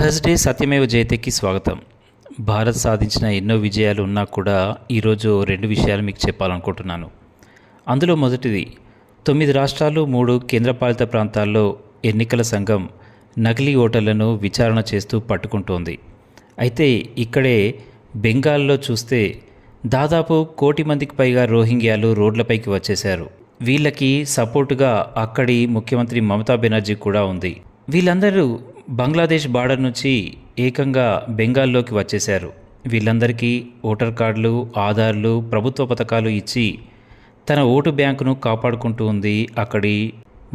Thursday సత్యమేవ జయతేకి స్వాగతం. భారత్ సాధించిన ఎన్నో విజయాలు ఉన్నా కూడా ఈరోజు రెండు విషయాలు మీకు చెప్పాలనుకుంటున్నాను. అందులో మొదటిది, 9 రాష్ట్రాలు 3 కేంద్రపాలిత ప్రాంతాల్లో ఎన్నికల సంఘం నకిలీ ఓటర్లను విచారణ చేస్తూ పట్టుకుంటోంది. అయితే ఇక్కడే బెంగాల్లో చూస్తే దాదాపు 1 కోటి మందికి పైగా రోహింగ్యాలు రోడ్లపైకి వచ్చేశారు. వీళ్ళకి సపోర్టుగా అక్కడి ముఖ్యమంత్రి మమతా బెనర్జీ కూడా ఉంది. వీళ్ళందరూ బంగ్లాదేశ్ బార్డర్ నుంచి ఏకంగా బెంగాల్లోకి వచ్చేశారు. వీళ్ళందరికీ ఓటర్ కార్డులు, ఆధార్లు, ప్రభుత్వ పథకాలు ఇచ్చి తన ఓటు బ్యాంకును కాపాడుకుంటూ ఉంది అక్కడి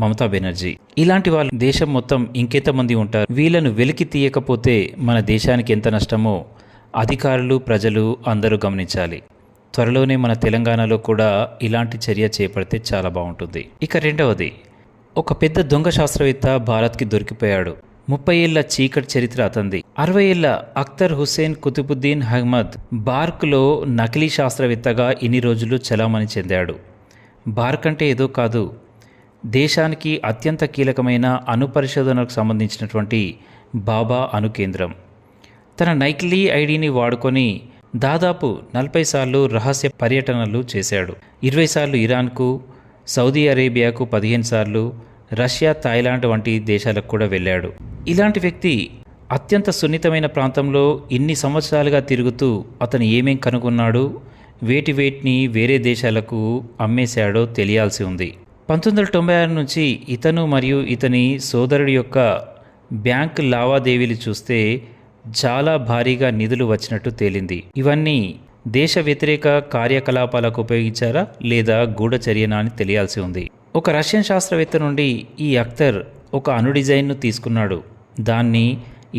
మమతా బెనర్జీ. ఇలాంటి వాళ్ళు దేశం మొత్తం ఇంకెంతమంది ఉంటారు? వీళ్ళను వెలికి తీయకపోతే మన దేశానికి ఎంత నష్టమో అధికారులు, ప్రజలు అందరూ గమనించాలి. త్వరలోనే మన తెలంగాణలో కూడా ఇలాంటి చర్య చేపడితే చాలా బాగుంటుంది. ఇక రెండవది, ఒక పెద్ద దొంగ శాస్త్రవేత్త భారత్కి దొరికిపోయాడు. 30 ఏళ్ల చీకటి చరిత్ర అతంది. 60 ఏళ్ల అఖ్తర్ హుస్సేన్ కుతుబుద్దీన్ అహ్మద్ బార్క్లో నకిలీ శాస్త్రవేత్తగా ఇన్ని రోజులు చలామణి చెందాడు. బార్క్ అంటే ఏదో కాదు, దేశానికి అత్యంత కీలకమైన అణుపరిశోధనకు సంబంధించినటువంటి బాబా అణు కేంద్రం. తన నకిలీ ఐడిని వాడుకొని దాదాపు 40 సార్లు రహస్య పర్యటనలు చేశాడు. 20 సార్లు ఇరాన్కు, సౌదీ అరేబియాకు 15 సార్లు, రష్యా, థాయిలాండ్ వంటి దేశాలకు కూడా వెళ్ళాడు. ఇలాంటి వ్యక్తి అత్యంత సున్నితమైన ప్రాంతంలో ఇన్ని సంవత్సరాలుగా తిరుగుతూ అతను ఏమేం కనుగొన్నాడు, వేటిని వేరే దేశాలకు అమ్మేశాడో తెలియాల్సి ఉంది. 1996 నుంచి ఇతను మరియు ఇతని సోదరుడి యొక్క బ్యాంక్ లావాదేవీలు చూస్తే చాలా భారీగా నిధులు వచ్చినట్టు తేలింది. ఇవన్నీ దేశ వ్యతిరేక కార్యకలాపాలకు ఉపయోగించారా లేదా గూఢచర్యనా అని తెలియాల్సి ఉంది. ఒక రష్యన్ శాస్త్రవేత్త నుండి ఈ అఖ్తర్ ఒక అణు డిజైన్ను తీసుకున్నాడు. దాన్ని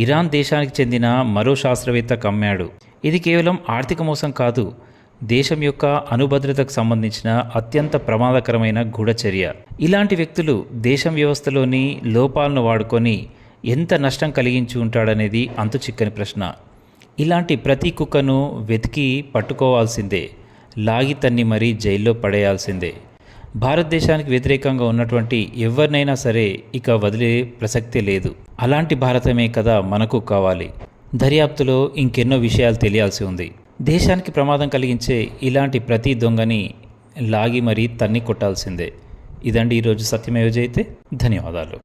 ఇరాన్ దేశానికి చెందిన మరో శాస్త్రవేత్తకు అమ్మాడు. ఇది కేవలం ఆర్థిక మోసం కాదు, దేశం యొక్క అణుభద్రతకు సంబంధించిన అత్యంత ప్రమాదకరమైన గూఢచర్య. ఇలాంటి వ్యక్తులు దేశం వ్యవస్థలోని లోపాలను వాడుకొని ఎంత నష్టం కలిగించి ఉంటాడనేది అంతు చిక్కని ప్రశ్న. ఇలాంటి ప్రతి కుక్కను వెతికి పట్టుకోవాల్సిందే, లాగి తన్ని మరీ జైల్లో పడేయాల్సిందే. భారతదేశానికి వ్యతిరేకంగా ఉన్నటువంటి ఎవరినైనా సరే ఇక వదిలే ప్రసక్తే లేదు. అలాంటి భారతమే కదా మనకు కావాలి. దర్యాప్తులో ఇంకెన్నో విషయాలు తెలియాల్సి ఉంది. దేశానికి ప్రమాదం కలిగించే ఇలాంటి ప్రతి దొంగని లాగి మరీ తన్ని కొట్టాల్సిందే. ఇదండి ఈరోజు సత్యమేవ జయతే. ధన్యవాదాలు.